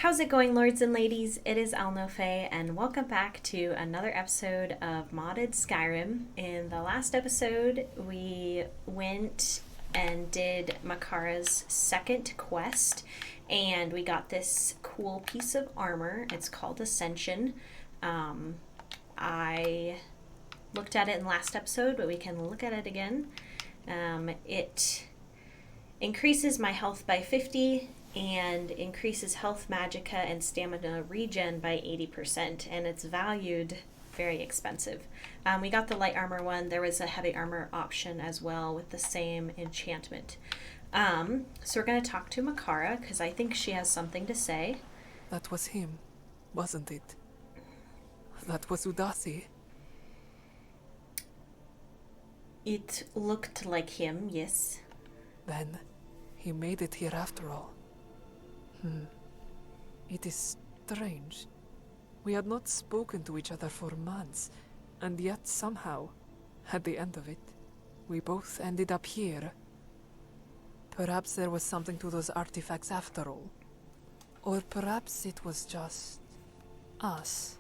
How's it going, lords and ladies? It is Alnofe, and welcome back to another episode of Modded Skyrim. In the last episode, we went and did Makara's second quest, and we got this cool piece of armor. It's called Ascension. I looked at it in the last episode, but we can look at it again. It increases my health by 50 and increases health magicka and stamina regen by 80%, and it's valued very expensive. We got the light armor one. There was a heavy armor option as well with the same enchantment. So we're going to talk to Makara because I think she has something to say. That was him, wasn't it? That was Udasi. It looked like him, yes. Then, he made it here after all. It is strange. We had not spoken to each other for months, and yet somehow, at the end of it, we both ended up here. Perhaps there was something to those artifacts after all. Or perhaps it was just us.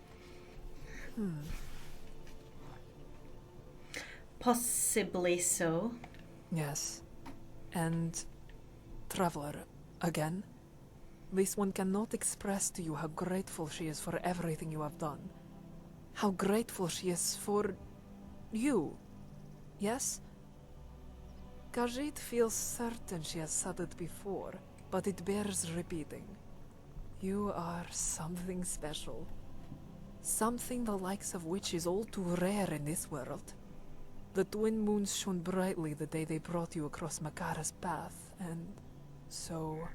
Possibly so. Yes. And Traveler, again, this one cannot express to you how grateful she is for everything you have done. How grateful she is for you. Yes? Khajiit feels certain she has said it before, but it bears repeating. You are something special. Something the likes of which is all too rare in this world. The twin moons shone brightly the day they brought you across Makara's path, and so,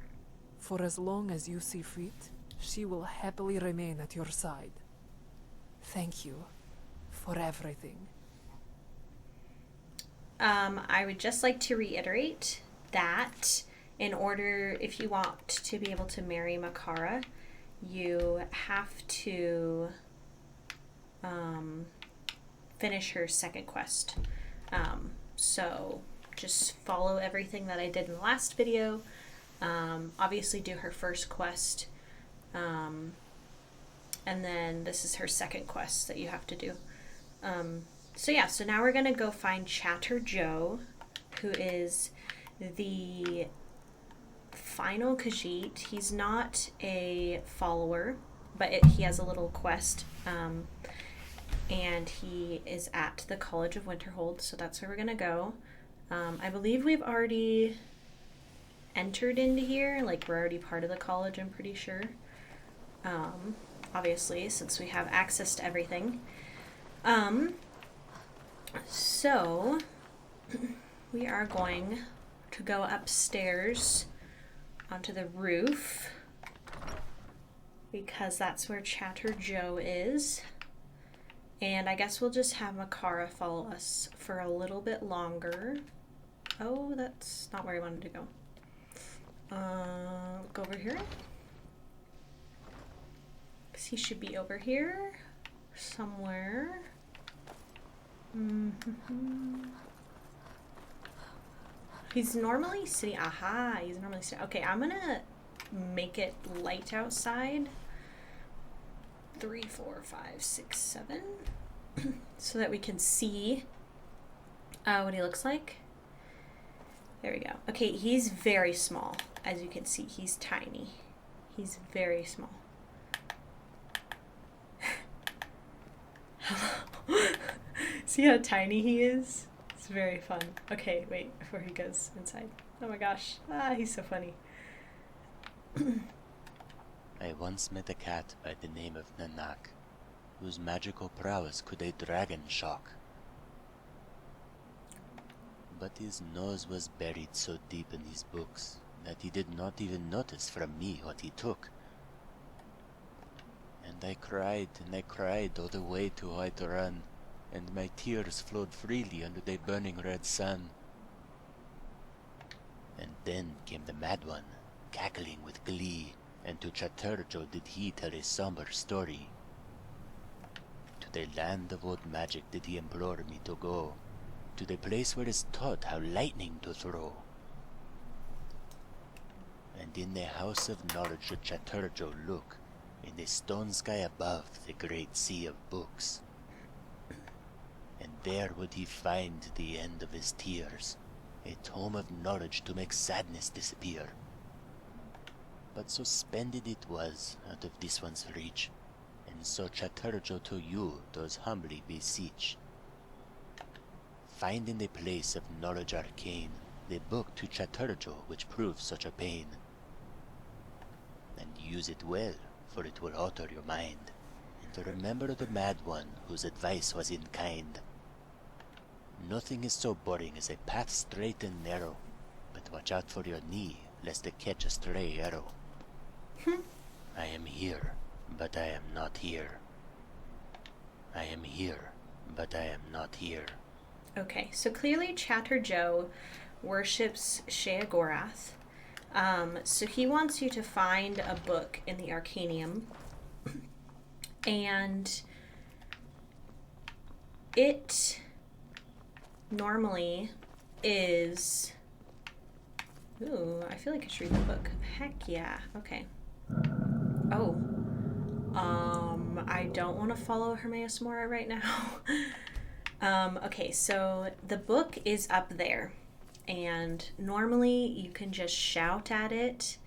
for as long as you see fit, she will happily remain at your side. Thank you for everything. I would just like to reiterate that in order, if you want to be able to marry Makara, you have to finish her second quest. So just follow everything that I did in the last video. Obviously do her first quest. And then this is her second quest that you have to do. So now we're going to go find Chatur'jo, who is the final Khajiit. He's not a follower, but he has a little quest. And he is at the College of Winterhold, so that's where we're going to go. I believe we've already entered into here. Like, we're already part of the college, I'm pretty sure. Obviously, since we have access to everything. So, we are going to go upstairs onto the roof, because that's where Chatur'jo is. And I guess we'll just have Makara follow us for a little bit longer. Oh, that's not where I wanted to go. Go over here. Because he should be over here somewhere. He's normally sitting. Aha, he's normally sitting. Okay, I'm gonna make it light outside. 3, 4, 5, 6, 7. So that we can see what he looks like. There we go. Okay, he's very small. As you can see, he's tiny. He's very small. See how tiny he is? It's very fun. Okay, wait, before he goes inside. Oh my gosh. He's so funny. I once met a cat by the name of Nanak, whose magical prowess could a dragon shock. But his nose was buried so deep in his books that he did not even notice from me what he took. And I cried all the way to Whiterun, and my tears flowed freely under the burning red sun. And then came the mad one, cackling with glee, and to Chatur'jo did he tell a somber story. To the land of old magic did he implore me to go, to the place where is taught how lightning to throw. and in the house of knowledge should Chatur'jo look, in the stone sky above the great sea of books. And there would he find the end of his tears, a tome of knowledge to make sadness disappear. But so splendid it was out of this one's reach, and so Chatur'jo to you does humbly beseech. Find in the place of knowledge arcane the book to Chatur'jo which proves such a pain, and use it well, for it will alter your mind, and remember the mad one whose advice was in kind. Nothing is so boring as a path straight and narrow, but watch out for your knee, lest it catch a stray arrow. I am here, but I am not here. I am here, but I am not here. Okay, so clearly Chatur'jo worships Sheogorath. So he wants you to find a book in the Arcanium, and it normally is... Ooh, I feel like I should read the book. Heck yeah. Okay. Oh. I don't want to follow Hermaeus Mora right now. Okay, so the book is up there, and normally you can just shout at it,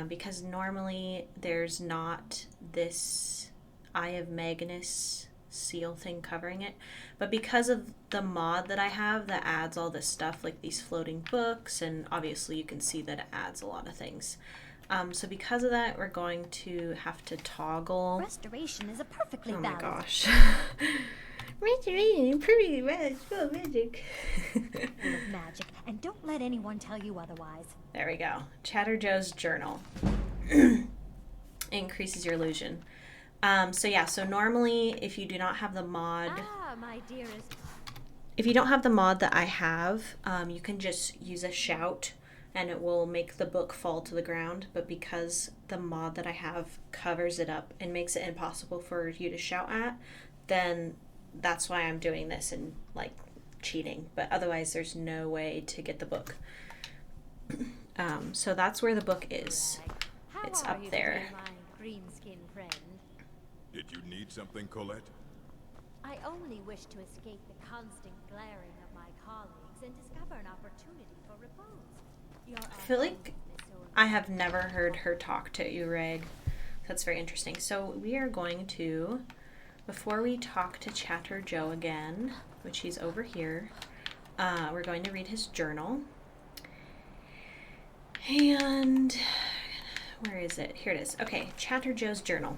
because normally there's not this Eye of Magnus seal thing covering it, but because of the mod that I have that adds all this stuff, like these floating books, and obviously you can see that it adds a lot of things. So because of that, we're going to have to toggle. Restoration is a perfectly valid. Oh my gosh. Restoration, pretty red, full of magic. Full of magic, and don't let anyone tell you otherwise. There we go. Chatur'jo's journal. Increases your illusion. So normally if you do not have the mod... my dearest. If you don't have the mod that I have, you can just use a shout and it will make the book fall to the ground. But because the mod that I have covers it up and makes it impossible for you to shout at, then that's why I'm doing this and like cheating. But otherwise there's no way to get the book. So that's where the book is. How It's are up you there. today, my green-skinned friend? Did you need something, Colette? I only wish to escape the constant glaring of my colleagues and discover an opportunity for repose. I feel like I have never heard her talk to Ureg. That's very interesting. So we are going to, before we talk to Chatur'jo again, which he's over here, we're going to read his journal. And where is it? Here it is. Okay, Chatur'jo's journal.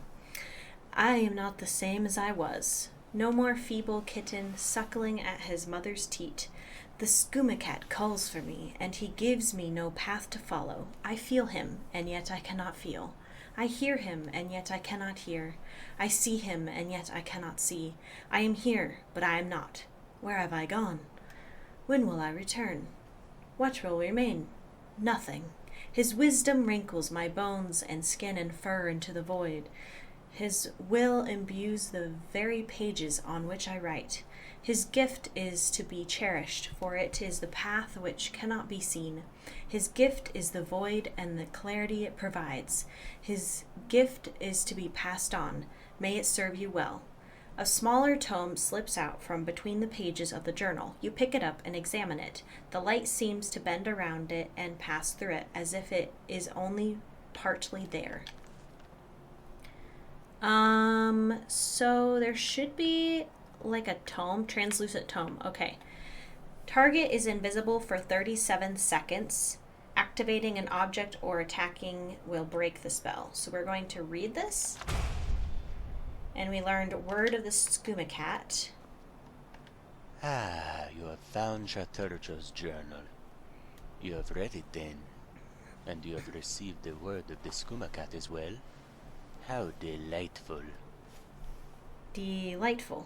I am not the same as I was. No more feeble kitten suckling at his mother's teat. The skooma calls for me, and he gives me no path to follow. I feel him, and yet I cannot feel. I hear him, and yet I cannot hear. I see him, and yet I cannot see. I am here, but I am not. Where have I gone? When will I return? What will remain? Nothing. His wisdom wrinkles my bones and skin and fur into the void. His will imbues the very pages on which I write. His gift is to be cherished, for it is the path which cannot be seen. His gift is the void and the clarity it provides. His gift is to be passed on. May it serve you well. A smaller tome slips out from between the pages of the journal. You pick it up and examine it. The light seems to bend around it and pass through it, as if it is only partly there. So there should be like a tome, translucent tome. Okay. Target is invisible for 37 seconds. Activating an object or attacking will break the spell. So we're going to read this. And we learned word of the skooma. Ah, you have found Chatur'jo's journal. You have read it then, and you have received the word of the skooma as well. How delightful. Delightful.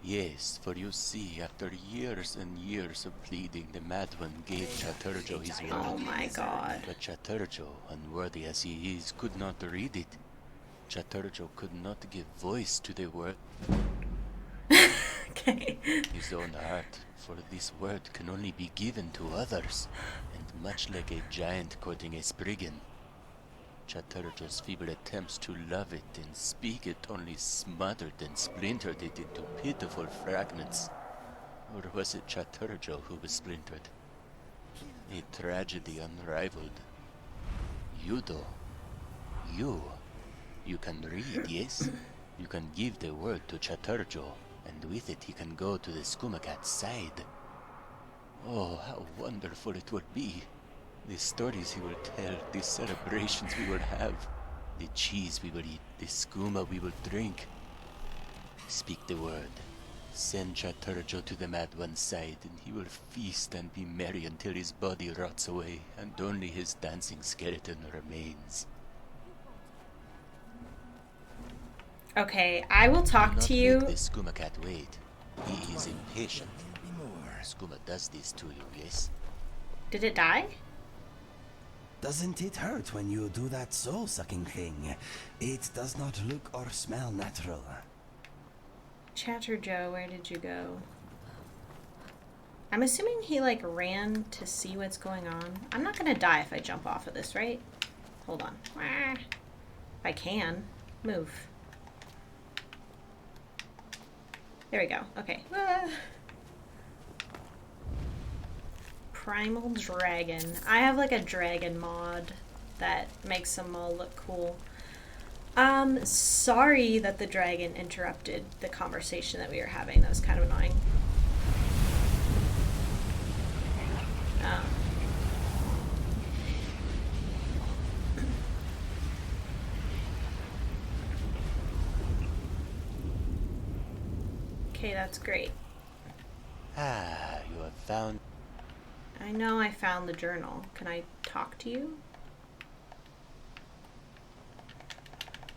Yes, for you see, after years and years of pleading, the mad one gave Chatur'jo his word. Oh my god. But Chatur'jo, unworthy as he is, could not read it. Chatur'jo could not give voice to the word. Okay. His own heart, for this word can only be given to others, and much like a giant courting a spriggan. Chatur'jo's feeble attempts to love it and speak it only smothered and splintered it into pitiful fragments. Or was it Chatur'jo who was splintered? A tragedy unrivaled. You though, you can read, yes? You can give the word to Chatur'jo, and with it he can go to the Skumakat's side. Oh, how wonderful it would be. The stories he will tell, the celebrations we will have, the cheese we will eat, the skooma we will drink. Speak the word. Send Chatur'jo to the Mad One's side, and he will feast and be merry until his body rots away, and only his dancing skeleton remains. Okay, I will talk to you. Do not make the Skumakat wait. He is impatient. Skooma does this to you, yes? Did it die? Doesn't it hurt when you do that soul-sucking thing? It does not look or smell natural. Chatur'jo, where did you go? I'm assuming he like ran to see what's going on. I'm not gonna die if I jump off of this, right? Hold on. If I can. Move. There we go. Okay. Primal Dragon. I have like a dragon mod that makes them all look cool. Sorry that the dragon interrupted the conversation that we were having. That was kind of annoying. Okay, that's great. Ah, you have found... I know I found the journal. Can I talk to you?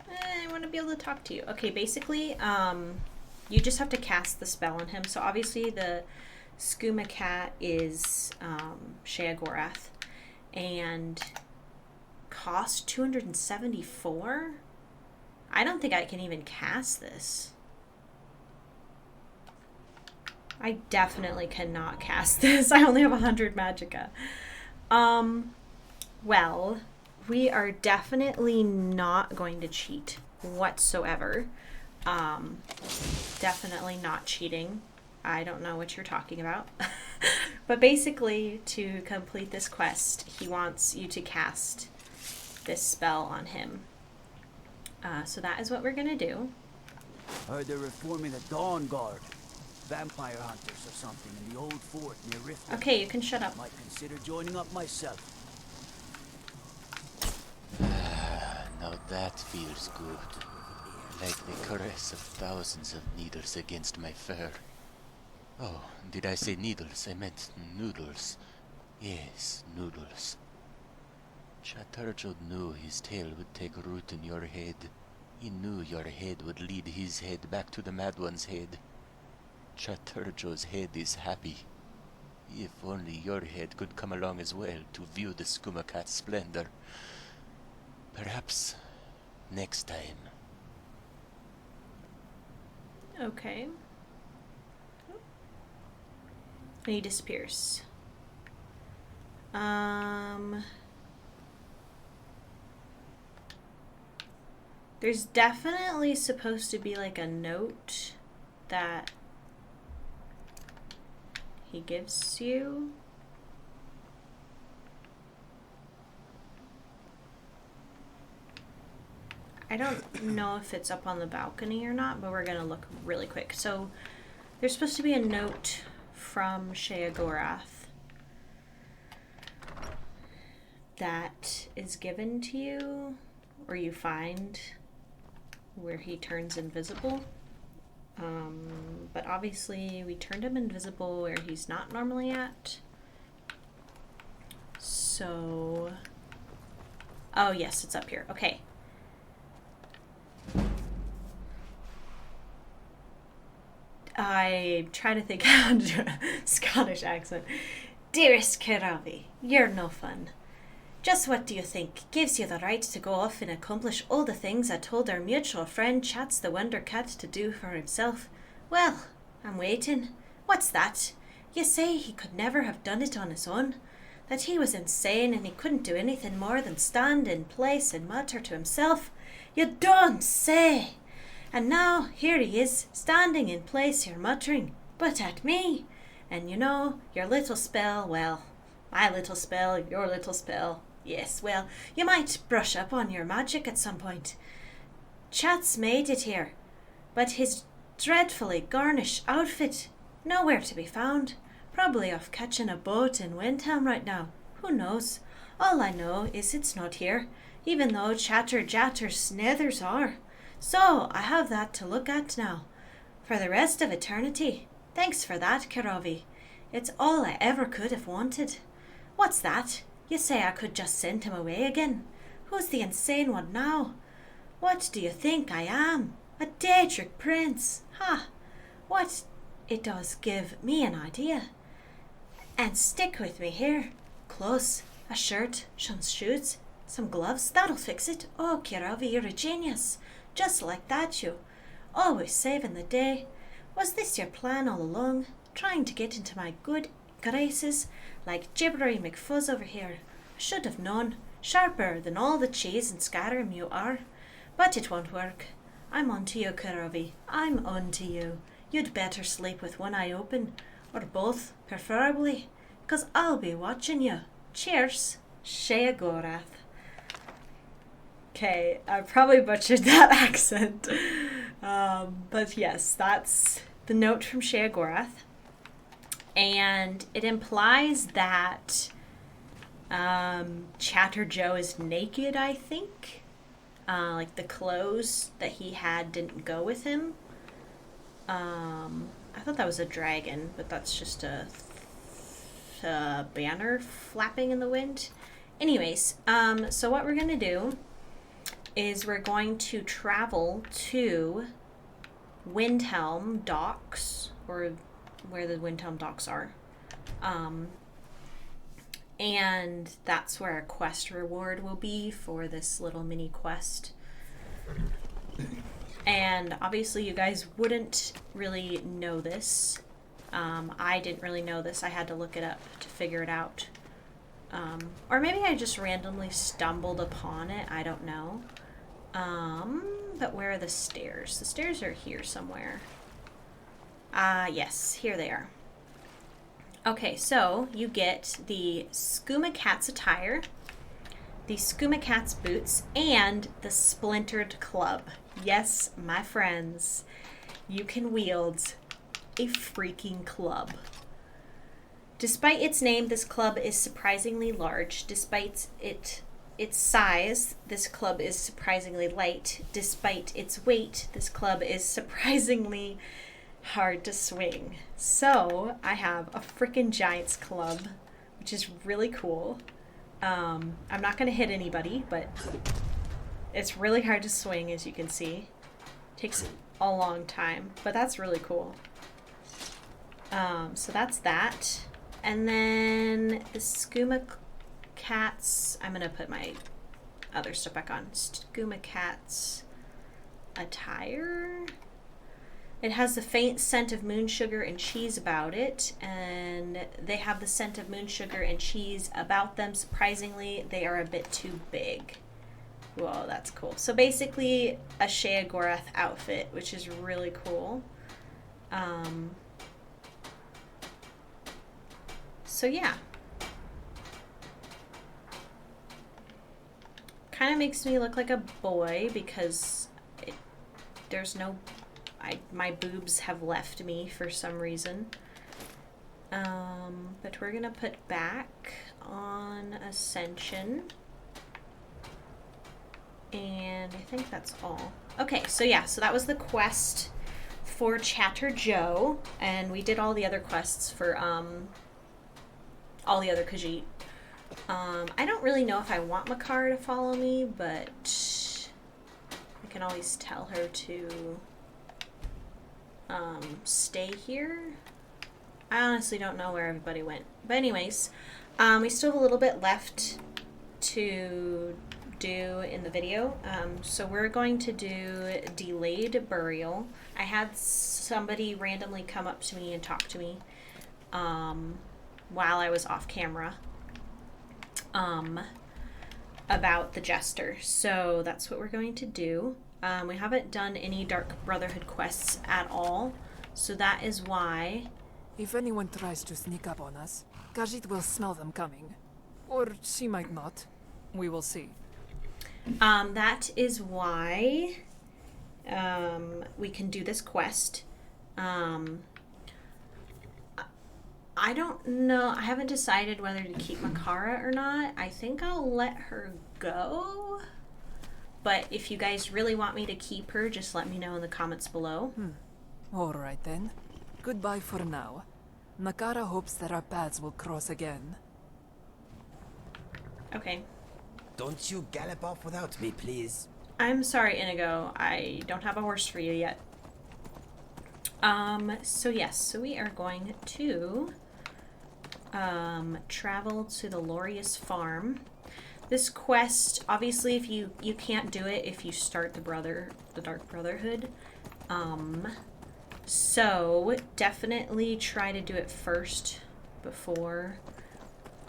I want to be able to talk to you. Okay, basically, you just have to cast the spell on him. So obviously the Skooma cat is Sheogorath and cost 274? I don't think I can even cast this. I definitely cannot cast this. I only have 100 magicka. Well, we are definitely not going to cheat whatsoever. Definitely not cheating. I don't know what you're talking about. But basically, to complete this quest, he wants you to cast this spell on him. So that is what we're going to do. Heard they're reforming the Dawn Guard. Vampire hunters or something in the old fort near Rift. Okay, you can shut up. Might consider joining up myself. Now that feels good. Like the caress of thousands of needles against my fur. Oh, did I say needles? I meant noodles. Yes, noodles. Chatur'jo knew his tale would take root in your head. He knew your head would lead his head back to the Mad One's head. Chatur'jo's head is happy. If only your head could come along as well to view the Skumakat's splendor. Perhaps next time. Okay. And he disappears. There's definitely supposed to be like a note that he gives you. I don't know if it's up on the balcony or not, but we're gonna look really quick. So there's supposed to be a note from Sheogorath that is given to you, or you find where he turns invisible. But obviously we turned him invisible where he's not normally at. So, oh yes, it's up here. Okay. I try to think how to do a Scottish accent. Dearest Khiravi, you're no fun. Just what do you think gives you the right to go off and accomplish all the things I told our mutual friend Chats the Wonder Cat to do for himself? Well, I'm waiting. What's that? You say he could never have done it on his own? that he was insane and he couldn't do anything more than stand in place and mutter to himself. You don't say! And now here he is, standing in place here muttering, but at me. And you know, your little spell, well, my little spell, your little spell. Yes, well, you might brush up on your magic at some point. Chat's made it here, but his dreadfully garnished outfit, nowhere to be found. Probably off catching a boat in Windhelm right now. Who knows? All I know is it's not here, even though Chatur'jo's snethers are. So I have that to look at now, for the rest of eternity. Thanks for that, Khiravi. It's all I ever could have wanted. What's that? You say I could just send him away again? Who's the insane one now? What do you think I am? A Daedric prince? Ha! What? It does give me an idea. And stick with me here. Clothes, a shirt, some shoes, some gloves, that'll fix it. Oh, Khiravi, you're a genius. Just like that, you. Always saving the day. Was this your plan all along? Trying to get into my good graces like Gibbery McFuzz over here. I should have known. Sharper than all the cheese in Skyrim you are. But it won't work. I'm on to you, Khiravi. I'm on to you. You'd better sleep with one eye open. Or both, preferably. 'Cause I'll be watching you. Cheers. Sheagorath. Okay, I probably butchered that accent. But yes, that's the note from Sheagorath. And it implies that Chatur'jo is naked, I think. Like the clothes that he had didn't go with him. I thought that was a dragon, but that's just a banner flapping in the wind. Anyways, so what we're going to do is we're going to travel to Windhelm docks, or where the Windhelm docks are. And that's where a quest reward will be for this little mini quest. And obviously you guys wouldn't really know this. I didn't really know this. I had to look it up to figure it out. Or maybe I just randomly stumbled upon it. I don't know. But where are the stairs? The stairs are here somewhere. Yes, here they are. Okay, so you get the Skooma Cat's attire, the Skooma Cat's boots, and the splintered club. Yes, my friends, you can wield a freaking club. Despite its name, this club is surprisingly large. Despite its size, this club is surprisingly light. Despite its weight, this club is surprisingly hard to swing. So I have a freaking giant's club, which is really cool. I'm not going to hit anybody, but it's really hard to swing, as you can see. Takes a long time, but that's really cool. So that's that. And then the Skooma Cat's, I'm going to put my other stuff back on. Skooma Cat's attire. It has the faint scent of moon sugar and cheese about it, and they have the scent of moon sugar and cheese about them. Surprisingly, they are a bit too big. Whoa, that's cool. So basically a Sheagorath outfit, which is really cool. So yeah. Kind of makes me look like a boy because there's no... my boobs have left me for some reason. But we're gonna put back on Ascension. And I think that's all. Okay, so yeah, so that was the quest for Chatur'jo, and we did all the other quests for all the other Khajiit. I don't really know if I want Makar to follow me, but I can always tell her to stay here. I honestly don't know where everybody went. But anyways, we still have a little bit left to do in the video. So we're going to do Delayed Burial. I had somebody randomly come up to me and talk to me while I was off camera. about the Jester. So that's what we're going to do. We haven't done any Dark Brotherhood quests at all, so that is why. If anyone tries to sneak up on us, Khajiit will smell them coming. Or she might not. We will see. That is why we can do this quest. I don't know. I haven't decided whether to keep Makara or not. I think I'll let her go. But if you guys really want me to keep her, just let me know in the comments below. Alright then. Goodbye for now. Nakara hopes that our paths will cross again. Okay. Don't you gallop off without me, please. I'm sorry, Inigo. I don't have a horse for you yet. So yes, so we are going to travel to the Lorius farm. This quest, obviously, if you can't do it if you start the Dark Brotherhood. So definitely try to do it first before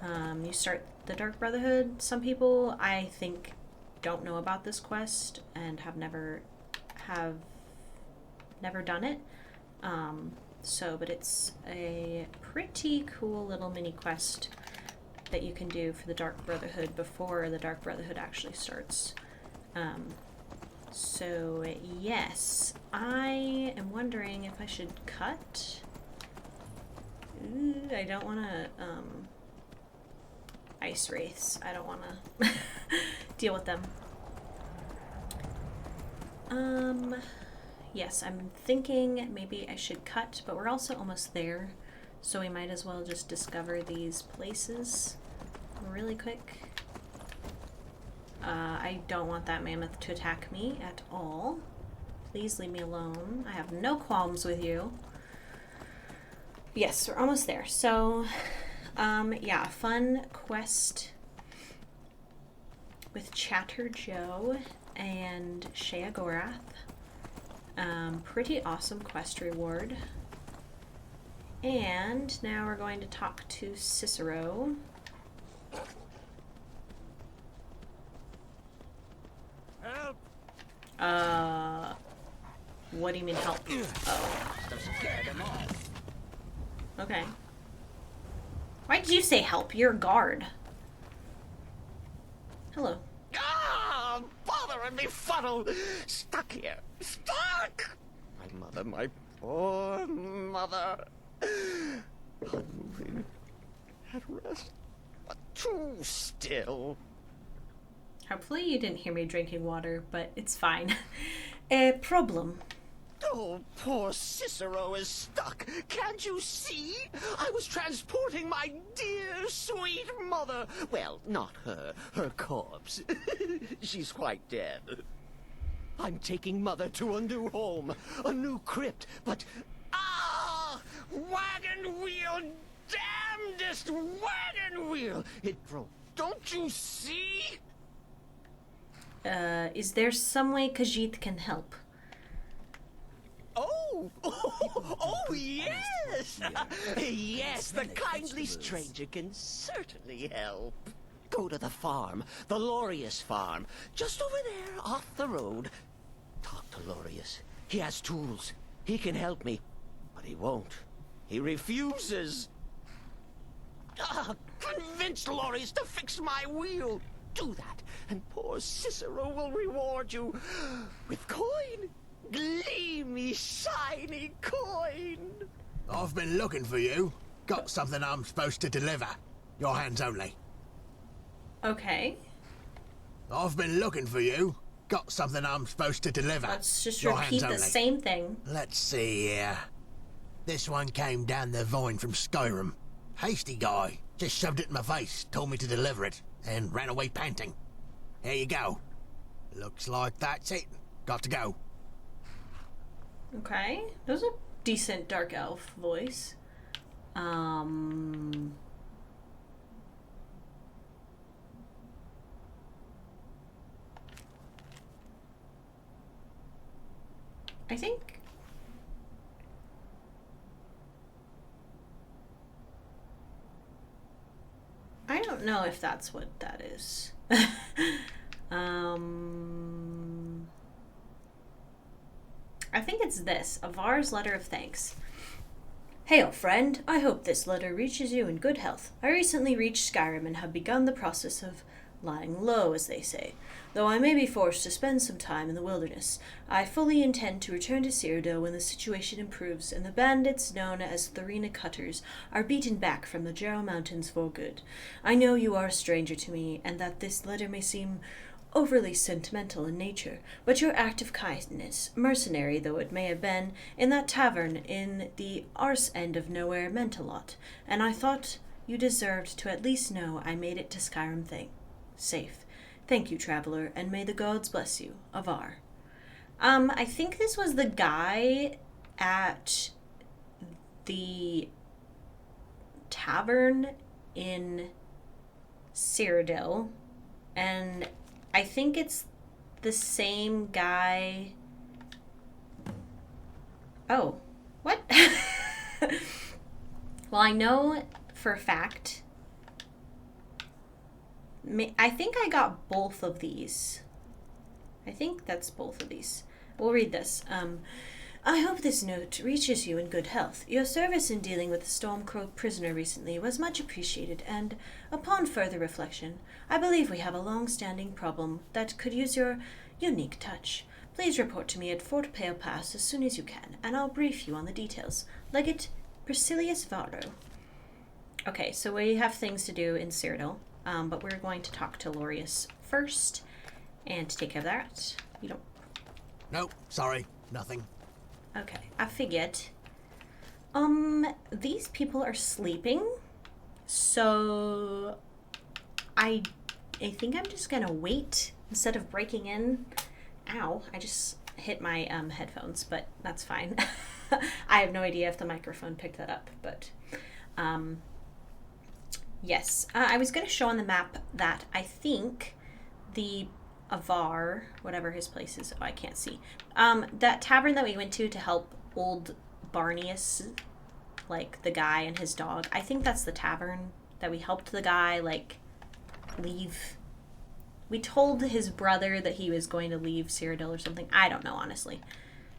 you start the Dark Brotherhood. Some people, I think, don't know about this quest and have never done it. But it's a pretty cool little mini quest that you can do for the Dark Brotherhood before the Dark Brotherhood actually starts. So yes, I am wondering if I should cut. Ooh, I don't want to ice wraiths. I don't want to deal with them. Yes, I'm thinking maybe I should cut, but we're also almost there, so we might as well just discover these places really quick. I don't want that mammoth to attack me at all. Please leave me alone. I have no qualms with you. Yes, we're almost there. So, yeah, fun quest with Chatur'jo and Sheogorath. Pretty awesome quest reward. And now we're going to talk to Cicero. Help! What do you mean help? Oh. Okay. Why did you say help? You're a guard. Hello. Ah, bothering me funnel! Stuck here. Stuck! My mother, my poor mother. Unmoving. At rest. But too still. Hopefully you didn't hear me drinking water, but it's fine. A problem. Oh, poor Cicero is stuck. Can't you see? I was transporting my dear, sweet mother. Well, not her. Her corpse. She's quite dead. I'm taking Mother to a new home, a new crypt, but... Ah! Wagon wheel! Damnedest wagon wheel! It broke. Don't you see? Is there some way Khajiit can help? Oh! Oh, yes! Yes, the kindly stranger can certainly help. Go to the farm, the Lorius farm, just over there off the road. Talk to Lorius. He has tools. He can help me. But he won't. He refuses. Convince Lorius to fix my wheel. Do that, and poor Cicero will reward you with coin. Gleamy, shiny coin. I've been looking for you. Got something I'm supposed to deliver. Your hands only. Okay. I've been looking for you. Got something I'm supposed to deliver. Let's just Your repeat hands the only. same thing. Let's see here. This one came down the vine from Skyrim. Hasty guy. Just shoved it in my face, told me to deliver it, and ran away panting. Here you go. Looks like that's it. Got to go. Okay. That was a decent dark elf voice. I think... I don't don't know if that's what that is. I think it's this. Avar's letter of thanks. Hail, friend. I hope this letter reaches you in good health. I recently reached Skyrim and have begun the process of lying low, as they say. Though I may be forced to spend some time in the wilderness, I fully intend to return to Cyrodiil when the situation improves and the bandits known as Thorina Cutters are beaten back from the Jarrow Mountains for good. I know you are a stranger to me, and that this letter may seem overly sentimental in nature, but your act of kindness, mercenary though it may have been, in that tavern in the arse end of nowhere meant a lot, and I thought you deserved to at least know I made it to Skyrim safe. Thank you, traveler, and may the gods bless you. Avar. I think this was the guy at the tavern in Cyrodiil, and I think it's the same guy. Oh, what? Well, I know for a fact. I think I got both of these. I think that's both of these. We'll read this. I hope this note reaches you in good health. Your service in dealing with the Stormcrow prisoner recently was much appreciated, and upon further reflection, I believe we have a long-standing problem that could use your unique touch. Please report to me at Fort Pale Pass as soon as you can, and I'll brief you on the details. Legate Priscillius Varro. Okay, so we have things to do in Cyrodiil. But we're going to talk to Lorius first, and to take care of that. You don't... Nope, sorry, nothing. Okay, I figured. These people are sleeping, so I think I'm just gonna wait instead of breaking in. Ow, I just hit my headphones, but that's fine. I have no idea if the microphone picked that up, but yes, I was going to show on the map that I think the Avar, whatever his place is, oh, I can't see. That tavern that we went to help old Barnius, like the guy and his dog, I think that's the tavern that we helped the guy, like, leave. We told his brother that he was going to leave Cyrodiil or something. I don't know, honestly.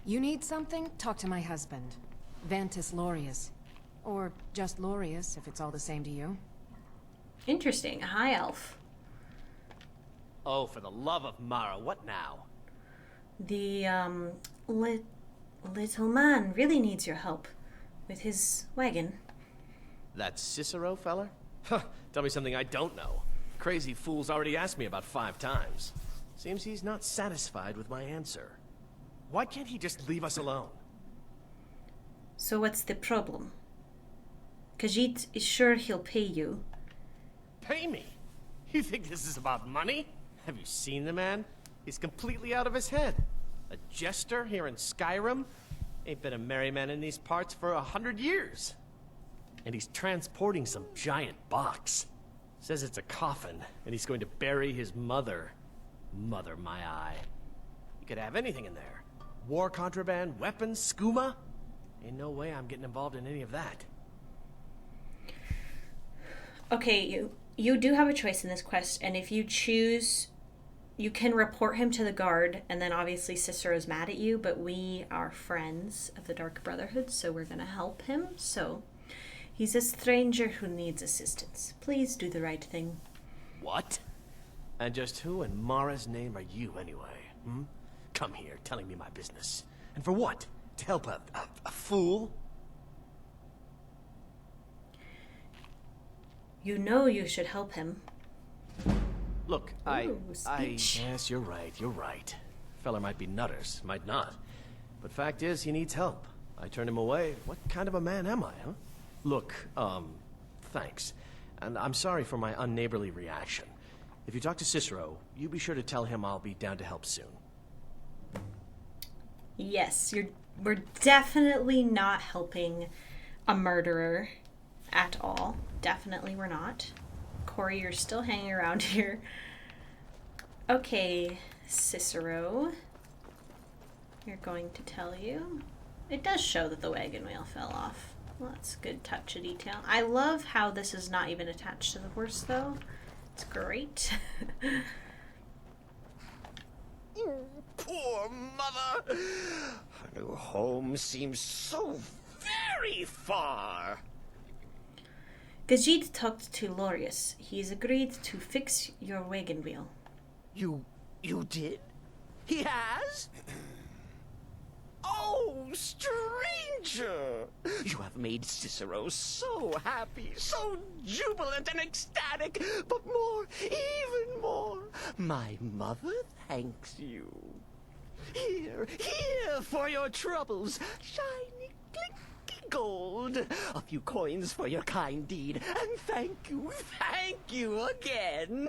You need something? Talk to my husband, Vantis Lorius. Or just Lorius, if it's all the same to you. Interesting. A high elf. Oh, for the love of Mara, what now? The, little man really needs your help with his wagon. That Cicero feller? Huh, tell me something I don't know. Crazy fool's already asked me about 5 times. Seems he's not satisfied with my answer. Why can't he just leave us alone? So what's the problem? Khajiit is sure he'll pay you. Pay me? You think this is about money? Have you seen the man? He's completely out of his head. A jester here in Skyrim? Ain't been a merry man in these parts for 100 years. And he's transporting some giant box. Says it's a coffin, and he's going to bury his mother. Mother, my eye. You could have anything in there. War contraband, weapons, skooma. Ain't no way I'm getting involved in any of that. Okay, you do have a choice in this quest, and if you choose, you can report him to the guard, and then obviously Cicero's mad at you, but we are friends of the Dark Brotherhood, so we're gonna help him. So, he's a stranger who needs assistance. Please do the right thing. What? And just who in Mara's name are you, anyway? Hmm? Come here, telling me my business. And for what? To help a fool? You know you should help him. Look, speech. yes, you're right. Feller might be nutters, might not. But fact is, he needs help. I turned him away. What kind of a man am I, huh? Look, thanks. And I'm sorry for my unneighborly reaction. If you talk to Cicero, you be sure to tell him I'll be down to help soon. Yes, we're definitely not helping a murderer at all. Definitely we're not. Corey, you're still hanging around here. Okay, Cicero. You're going to tell you. It does show that the wagon wheel fell off. Well, that's a good touch of detail. I love how this is not even attached to the horse, though. It's great. Poor mother! Her new home seems so very far. Gajit talked to Lorius. He's agreed to fix your wagon wheel. You did? He has? Oh, stranger! You have made Cicero so happy, so jubilant and ecstatic, but more, even more, my mother thanks you. Here for your troubles, shiny, clinky gold, a few coins for your kind deed, and thank you again.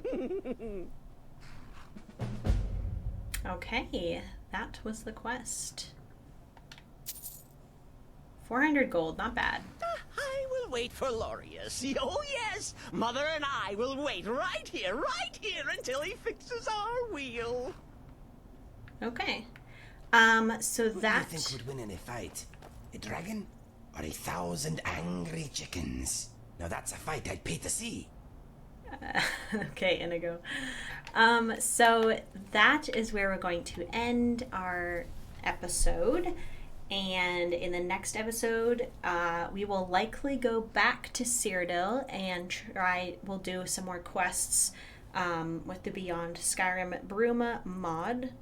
Okay, that was the quest. 400 gold, not bad. I will wait for Lorius. Oh yes, Mother and I will wait right here until he fixes our wheel. Okay. So Who that... do you think would win in a fight? A dragon? Or 1,000 angry chickens? Now that's a fight I'd pay to see. Okay, Inigo. So that is where we're going to end our episode. And in the next episode, we will likely go back to Cyrodiil and we'll do some more quests with the Beyond Skyrim Bruma mod.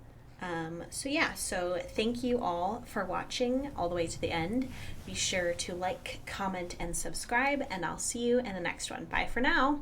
So thank you all for watching all the way to the end. Be sure to like, comment, and subscribe, and I'll see you in the next one. Bye for now.